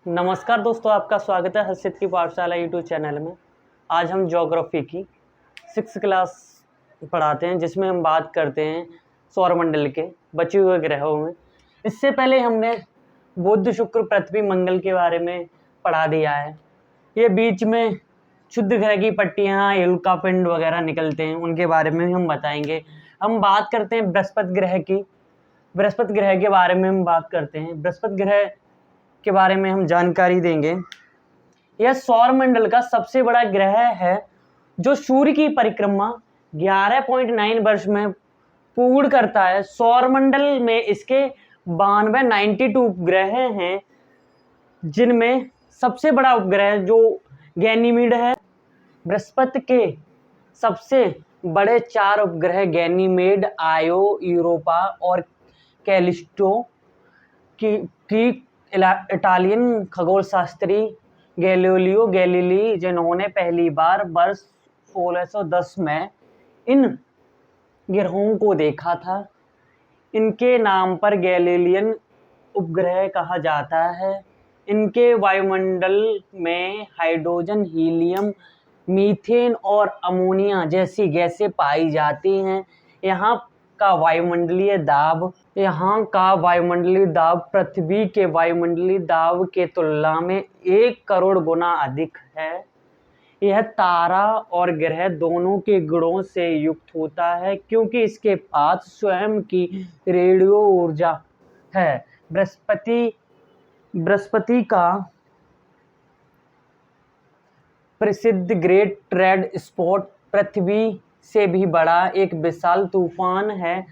नमस्कार दोस्तों, आपका स्वागत है हर्षित की पाठशाला यूट्यूब चैनल में। आज हम ज्योग्राफी की 6th क्लास पढ़ाते हैं, जिसमें हम बात करते हैं सौरमंडल के बचे हुए ग्रहों में। इससे पहले हमने बुध, शुक्र, पृथ्वी, मंगल के बारे में पढ़ा दिया है। ये बीच में क्षुद्र ग्रह की पट्टियाँ, उल्कापिंड वगैरह निकलते हैं, उनके बारे में भी हम बताएंगे। हम बात करते हैं बृहस्पति ग्रह की। बृहस्पति ग्रह के बारे में हम बात करते हैं। बृहस्पति ग्रह के बारे में हम जानकारी देंगे। यह सौरमंडल का सबसे बड़ा ग्रह है, जो सूर्य की परिक्रमा 11.9 वर्ष में पूर्ण करता है। सौरमंडल में इसके 92 उपग्रह हैं, जिनमें सबसे बड़ा उपग्रह जो गैनीमीड है। बृहस्पति के सबसे बड़े 4 उपग्रह गैनीमेड, आयो, यूरोपा और कैलिस्टो की इटालियन खगोलशास्त्री गैलीलियो गैलीली, जिन्होंने पहली बार वर्ष 1610 में इन ग्रहों को देखा था। इनके नाम पर गैलीलियन उपग्रह कहा जाता है। इनके वायुमंडल में हाइड्रोजन, हीलियम, मीथेन और अमोनिया जैसी गैसें पाई जाती हैं। यहाँ का वायुमंडलीय दाब पृथ्वी के वायुमंडलीय दाब के तुलना में 1 करोड़ गुना अधिक है। यह तारा और ग्रह दोनों के गुणों से युक्त होता है, क्योंकि इसके पास स्वयं की रेडियो ऊर्जा है। बृहस्पति का प्रसिद्ध ग्रेट रेड स्पॉट पृथ्वी से भी बड़ा एक विशाल तूफान है।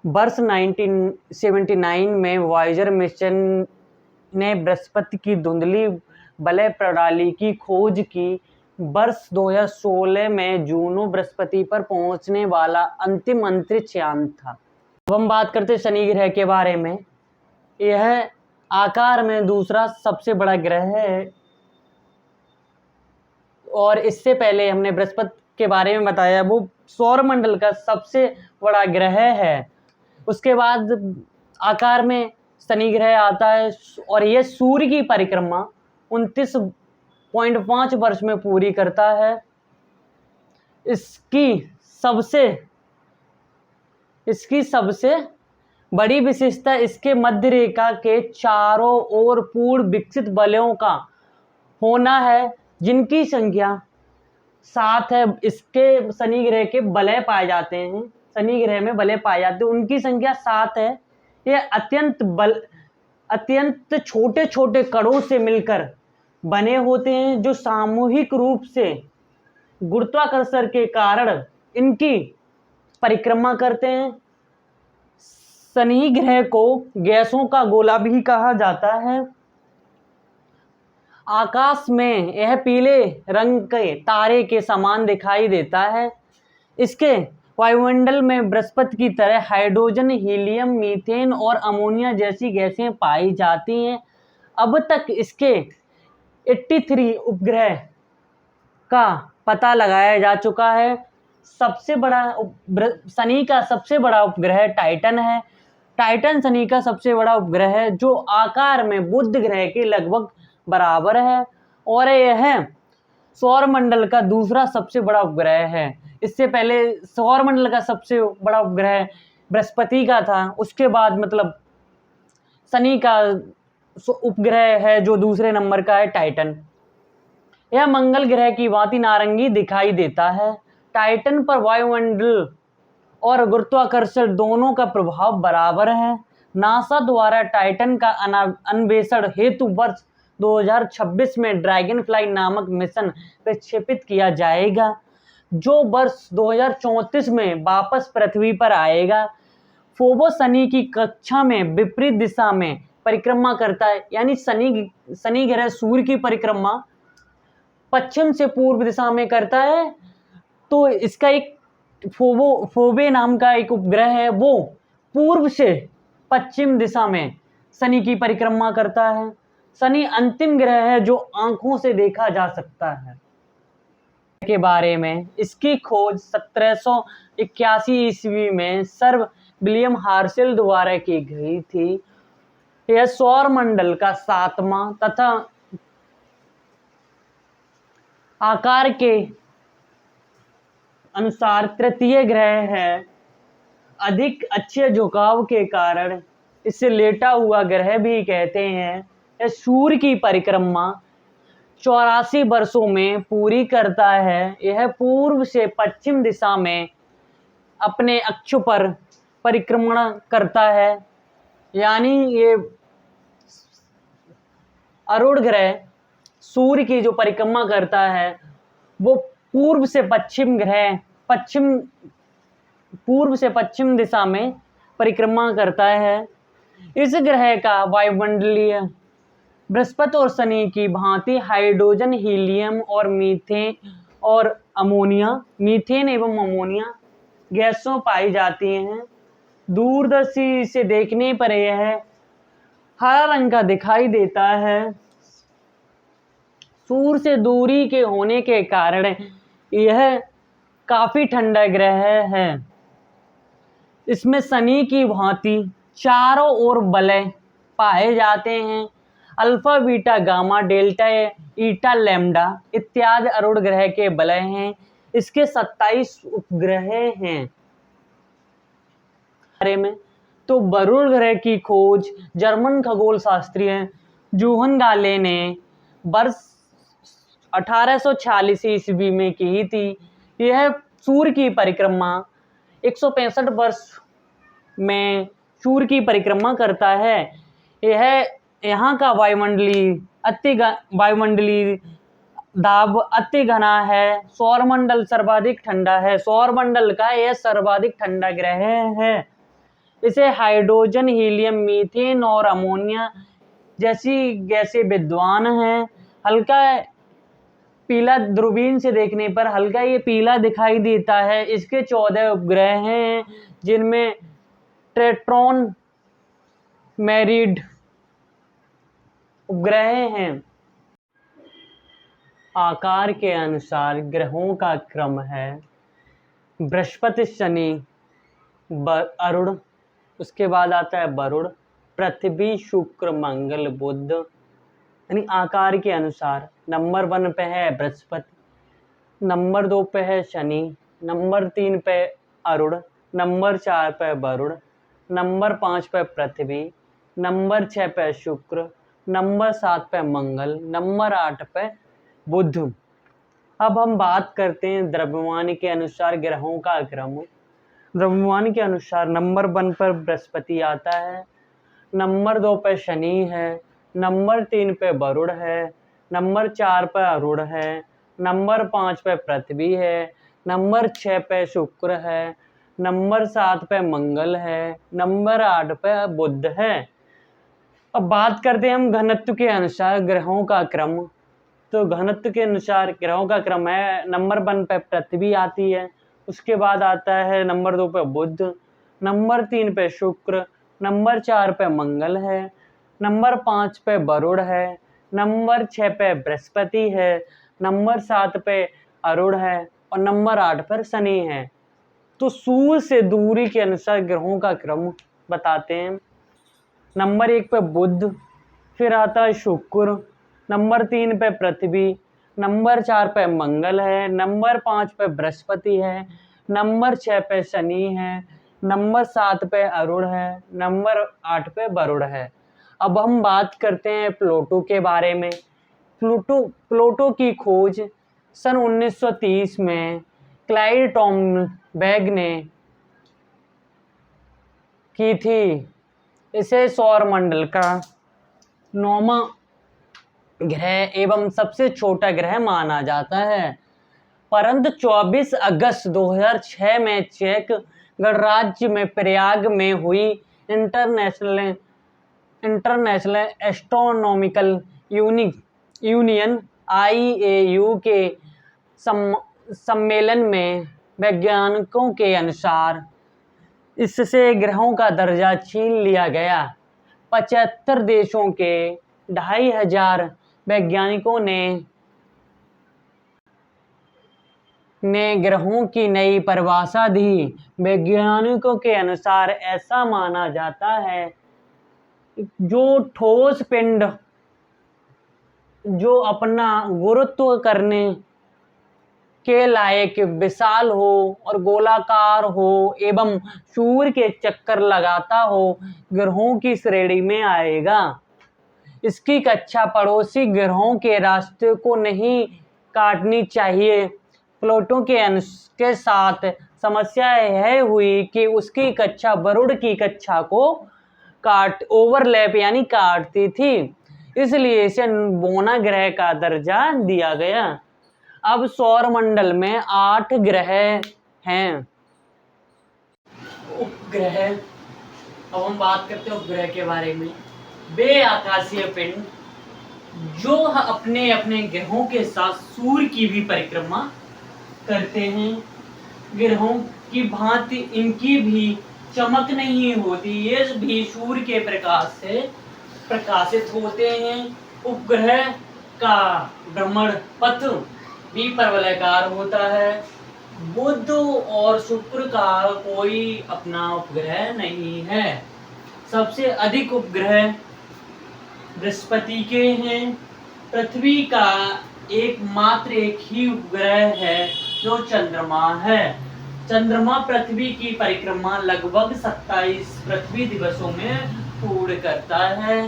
वर्ष 1979 में वॉयेजर मिशन ने बृहस्पति की धुंधली वलय प्रणाली की खोज की। वर्ष 2016 में जूनो बृहस्पति पर पहुंचने वाला अंतिम अंतरिक्ष यान था। अब हम बात करते हैं शनि ग्रह के बारे में। यह आकार में दूसरा सबसे बड़ा ग्रह है, और इससे पहले हमने बृहस्पति के बारे में बताया, वो सौरमंडल का सबसे बड़ा ग्रह है। उसके बाद आकार में शनि ग्रह आता है, और यह सूर्य की परिक्रमा 29.5 वर्ष में पूरी करता है। इसकी सबसे बड़ी विशेषता इसके मध्य रेखा के चारों ओर पूर्ण विकसित वलयों का होना है, जिनकी संख्या 7 है। इसके शनि ग्रह के वलय पाए जाते हैं, शनि ग्रह में वलय पाए जाते हैं, उनकी संख्या 7 है। ये अत्यंत छोटे छोटे कणों से मिलकर बने होते हैं, जो सामूहिक रूप से गुरुत्वाकर्षण के कारण इनकी परिक्रमा करते हैं। शनि ग्रह को गैसों का गोला भी कहा जाता है। आकाश में यह पीले रंग के तारे के समान दिखाई देता है। इसके वायुमंडल में बृहस्पति की तरह हाइड्रोजन, हीलियम, मीथेन और अमोनिया जैसी गैसें पाई जाती हैं। अब तक इसके 83 उपग्रह का पता लगाया जा चुका है। शनि का सबसे बड़ा उपग्रह टाइटन है। टाइटन शनि का सबसे बड़ा उपग्रह है, जो आकार में बुध ग्रह के लगभग बराबर है, और यह सौरमंडल का दूसरा सबसे बड़ा उपग्रह है। इससे पहले सौरमंडल का सबसे बड़ा उपग्रह बृहस्पति का था। उसके बाद शनि का उपग्रह है, जो दूसरे नंबर का है, टाइटन। यह मंगल ग्रह की भांति नारंगी दिखाई देता है। टाइटन पर वायुमंडल और गुरुत्वाकर्षण दोनों का प्रभाव बराबर है। नासा द्वारा टाइटन का अन्वेषण हेतु वर्ष 2026 में ड्रैगन फ्लाई नामक मिशन प्रक्षेपित किया जाएगा, जो वर्ष 2034 में वापस पृथ्वी पर आएगा। फोबोस शनि की कक्षा में विपरीत दिशा में परिक्रमा करता है, यानी शनि ग्रह सूर्य की परिक्रमा पश्चिम से पूर्व दिशा में करता है। तो इसका एक फोबे नाम का एक उपग्रह है, वो पूर्व से पश्चिम दिशा में शनि की परिक्रमा करता है। शनि अंतिम ग्रह है जो आंखों से देखा जा सकता है। के बारे में इसकी खोज 1781 ईस्वी में सर विलियम हर्शेल द्वारा की गई थी। यह सौर मंडल का 7वां तथा आकार के अनुसार तृतीय ग्रह है। अधिक अच्छे झुकाव के कारण इसे लेटा हुआ ग्रह भी कहते हैं। यह सूर्य की परिक्रमा 84 वर्षों में पूरी करता है। यह पूर्व से पश्चिम दिशा में अपने अक्ष पर परिक्रमण करता है, यानी ये अरुण ग्रह सूर्य की जो परिक्रमा करता है वो पूर्व से पश्चिम दिशा में परिक्रमा करता है। इस ग्रह का वायुमंडलीय बृहस्पति और शनि की भांति हाइड्रोजन, हीलियम और मीथेन एवं अमोनिया गैसों पाई जाती हैं। दूरदर्शी से देखने पर यह हरा रंग का दिखाई देता है। सूर्य से दूरी के होने के कारण यह काफी ठंडा ग्रह है। इसमें शनि की भांति चारों ओर वलय पाए जाते हैं। अल्फा, बीटा, गामा, डेल्टा, ईटा, लैम्डा इत्यादि अरुण ग्रह के वलय हैं। इसके 27 उपग्रह हैं। बारे में तो वरुण ग्रह की खोज जर्मन खगोल शास्त्री जोहन गाले ने वर्ष 1846 ईस्वी में की थी। यह सूर्य की परिक्रमा 165 वर्ष में सूर्य की परिक्रमा करता है। यहाँ का वायुमंडलीय दाब अति घना है। सौरमंडल सर्वाधिक ठंडा है। सौरमंडल का यह सर्वाधिक ठंडा ग्रह है। इसे हाइड्रोजन, हीलियम, मीथेन और अमोनिया जैसी गैसें विद्यमान हैं। हल्का पीला दूरबीन से देखने पर हल्का ये पीला दिखाई देता है। इसके 14 उपग्रह हैं, जिनमें ट्रेट्रॉन, मेरिड उपग्रह हैं। आकार के अनुसार ग्रहों का क्रम है बृहस्पति, शनि, अरुण, उसके बाद आता है वरुण, पृथ्वी, शुक्र, मंगल, बुध। यानी आकार के अनुसार नंबर 1 पे है बृहस्पति, नंबर 2 पे है शनि, नंबर 3 पे अरुण, नंबर 4 पे वरुण, नंबर 5 पे पृथ्वी, नंबर 6 पे शुक्र, नंबर 7 पे मंगल, नंबर 8 पे बुध। अब हम बात करते हैं द्रव्यमान के अनुसार ग्रहों का क्रम। द्रव्यमान के अनुसार नंबर 1 पर बृहस्पति आता है, नंबर 2 पे शनि है, नंबर 3 पे वरुण है, नंबर 4 पे अरुण है, नंबर 5 पे पृथ्वी है, नंबर 6 पे शुक्र है, नंबर 7 पे मंगल है, नंबर 8 पे बुध है। अब बात करते हैं हम घनत्व के अनुसार ग्रहों का क्रम। तो घनत्व के अनुसार ग्रहों का क्रम है, नंबर 1 पे पृथ्वी आती है, उसके बाद आता है नंबर 2 पे बुध, नंबर 3 पे शुक्र, नंबर 4 पे मंगल है, नंबर 5 पे वरुण है, नंबर 6 पे बृहस्पति है, नंबर 7 पे अरुण है और नंबर 8 पर शनि है। तो सूर्य से दूरी के अनुसार ग्रहों का क्रम बताते हैं। नंबर 1 पे बुध, फिर आता है शुक्र, नंबर 3 पे पृथ्वी, नंबर 4 पे मंगल है, नंबर 5 पे बृहस्पति है, नंबर 6 पे शनि है, नंबर 7 पे अरुण है, नंबर 8 पे वरुण है। अब हम बात करते हैं प्लूटो के बारे में। प्लूटो की खोज सन 1930 में क्लाइड टॉमबैग ने की थी। इसे सौरमंडल का 9वां ग्रह एवं सबसे छोटा ग्रह माना जाता है। परंतु 24 अगस्त 2006 में चेक गणराज्य में प्रयाग में हुई इंटरनेशनल एस्ट्रोनॉमिकल यूनियन IAU के सम्मेलन में वैज्ञानिकों के अनुसार इससे ग्रहों का दर्जा छीन लिया गया। 75 देशों के 2500 वैज्ञानिकों ने ग्रहों की नई परिभाषा दी। वैज्ञानिकों के अनुसार ऐसा माना जाता है जो ठोस पिंड जो अपना गुरुत्व करने के लायक विशाल हो और गोलाकार हो एवं सूर्य के चक्कर लगाता हो ग्रहों की श्रेणी में आएगा। इसकी कक्षा पड़ोसी ग्रहों के रास्ते को नहीं काटनी चाहिए। प्लूटो के साथ समस्या यह हुई कि उसकी कक्षा वरुण की कक्षा को ओवरलैप यानी काटती थी, इसलिए इसे बोना ग्रह का दर्जा दिया गया। अब सौर मंडल में 8 ग्रह हैं। उपग्रह, अब हम बात करते हैं उपग्रह के बारे में। वे आकाशीय पिंड जो अपने अपने ग्रहों के साथ सूर्य की भी परिक्रमा करते हैं। ग्रहों की भांति इनकी भी चमक नहीं होती, ये भी सूर्य के प्रकाश से प्रकाशित होते हैं। उपग्रह का भ्रमण पथ भी परवलयाकार होता है। बुध और शुक्र का कोई अपना उपग्रह नहीं है। सबसे अधिक उपग्रह बृहस्पति के हैं। पृथ्वी का एकमात्र एक ही उपग्रह है जो चंद्रमा है। चंद्रमा पृथ्वी की परिक्रमा लगभग 27 पृथ्वी दिवसों में पूर्ण करता है।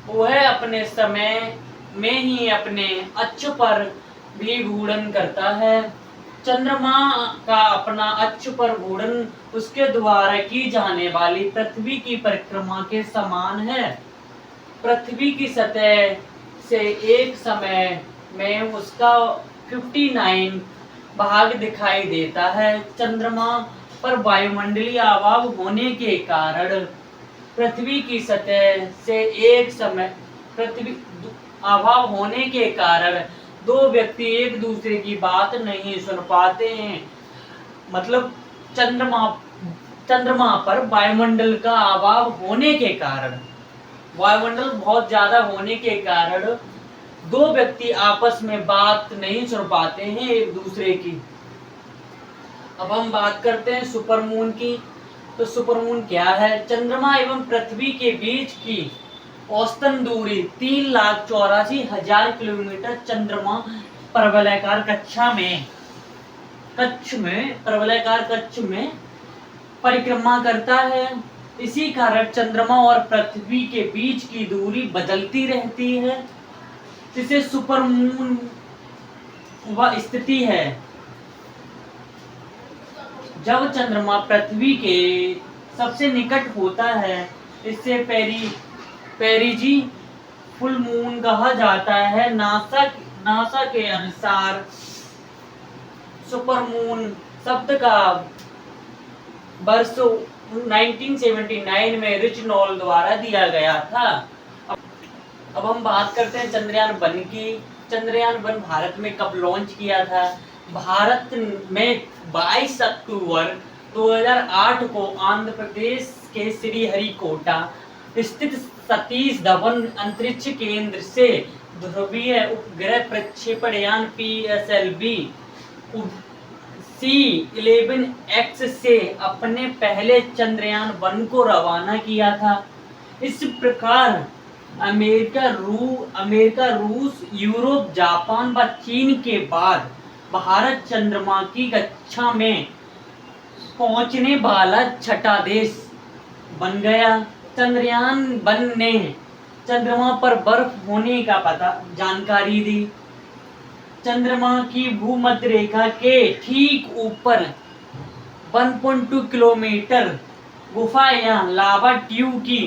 वह अपने समय में ही अपने अक्ष पर भी घूर्णन करता है। चंद्रमा का अपना अक्ष पर घूर्णन उसके द्वारा की जाने वाली पृथ्वी की परिक्रमा के समान है। पृथ्वी की सतह से एक समय में उसका 59 भाग दिखाई देता है। चंद्रमा पर वायुमंडलीय अभाव होने के कारण पृथ्वी की सतह से एक समय पृथ्वी अभाव होने के कारण दो व्यक्ति एक दूसरे की बात नहीं सुन पाते हैं। मतलब चंद्रमा पर वायुमंडल का अभाव होने के कारण, वायुमंडल बहुत ज्यादा होने के कारण दो व्यक्ति आपस में बात नहीं सुन पाते हैं एक दूसरे की। अब हम बात करते हैं सुपरमून की। तो सुपरमून क्या है? चंद्रमा एवं पृथ्वी के बीच की औसतन दूरी 3,84,000 किलोमीटर। चंद्रमा परवलयाकार कक्ष में परिक्रमा करता है। इसी कारण चंद्रमा और पृथ्वी के बीच की दूरी बदलती रहती है, जिसे सुपरमून वह स्थिति है जब चंद्रमा पृथ्वी के सबसे निकट होता है। इससे पेरिजी फुल मून कहा जाता है। नासा के अनुसार सुपरमून शब्द का वर्ष 1979 में रिच नॉल द्वारा दिया गया था। अब हम बात करते हैं चंद्रयान-1 की। चंद्रयान-1 भारत में कब लॉन्च किया था? भारत में 22 अक्टूबर 2008 को आंध्र प्रदेश के श्रीहरिकोटा स्थित सतीश धवन अंतरिक्ष केंद्र से ध्रुवीय उपग्रह प्रक्षेपण यान PSLV C-11X से अपने पहले चंद्रयान-1 को रवाना किया था। इस प्रकार अमेरिका, रूस, यूरोप, जापान व चीन के बाद भारत चंद्रमा की कक्षा में पहुंचने वाला छठा देश बन गया। चंद्रयान-1 ने चंद्रमा पर बर्फ होने का जानकारी दी। चंद्रमा की भूमध्य रेखा के ठीक ऊपर 1.2 किलोमीटर गुफा या लावा ट्यूब की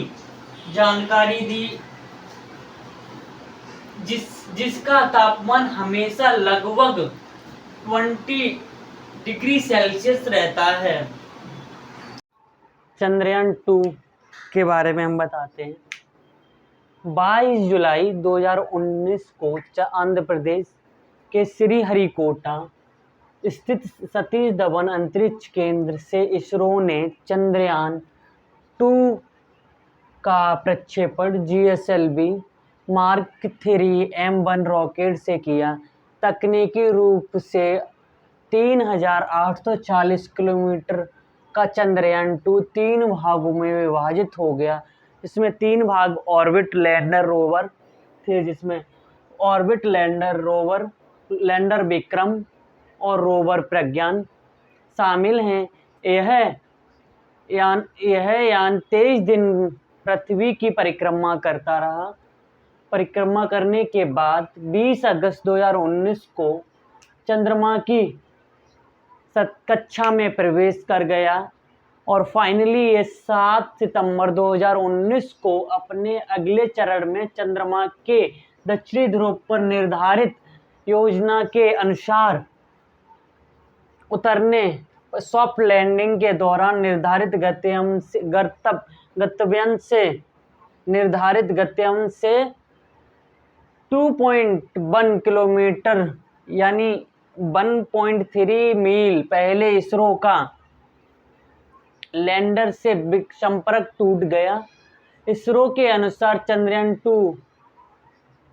जानकारी दी, जिसका तापमान हमेशा लगभग 20 डिग्री सेल्सियस रहता है। चंद्रयान-2 के बारे में हम बताते हैं। 22 जुलाई 2019 को आंध्र प्रदेश के श्रीहरिकोटा स्थित सतीश धवन अंतरिक्ष केंद्र से इसरो ने चंद्रयान-2 का प्रक्षेपण GSLV मार्क 3 M1 रॉकेट से किया। तकनीकी रूप से 3,840 किलोमीटर का चंद्रयान-2 3 भागों में विभाजित हो गया। इसमें 3 भाग ऑर्बिट लैंडर रोवर थे, जिसमें orbit lander rover, lander Vikram और रोवर प्रज्ञान शामिल हैं। यह यान 23 दिन पृथ्वी की परिक्रमा करता रहा। परिक्रमा करने के बाद 20 अगस्त 2019 को चंद्रमा की कक्षा में प्रवेश कर गया और फाइनली ये 7 सितंबर 2019 को अपने अगले चरण में चंद्रमा के दक्षिणी ध्रुव पर निर्धारित योजना के अनुसार उतरने, सॉफ्ट लैंडिंग के दौरान निर्धारित गंतव्य से 2.1 किलोमीटर यानी 1.3 मील पहले इसरो का लैंडर से संपर्क टूट गया। इसरो के अनुसार चंद्रयान-2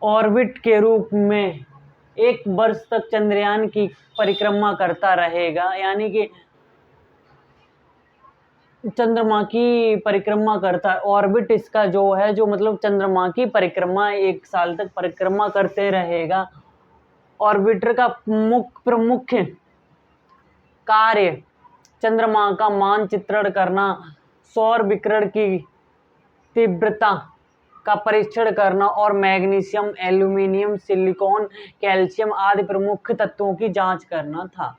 ऑर्बिट के रूप में 1 वर्ष तक चंद्रयान की परिक्रमा करता रहेगा, यानी कि चंद्रमा की परिक्रमा करता, ऑर्बिट इसका जो है, जो मतलब चंद्रमा की परिक्रमा 1 साल तक परिक्रमा करते रहेगा। ऑर्बिटर का प्रमुख कार्य चंद्रमा का मानचित्रण करना, सौर विकिरण की तीव्रता का परीक्षण करना और मैग्नीशियम, एल्यूमीनियम, सिलिकॉन, कैल्शियम आदि प्रमुख तत्वों की जांच करना था।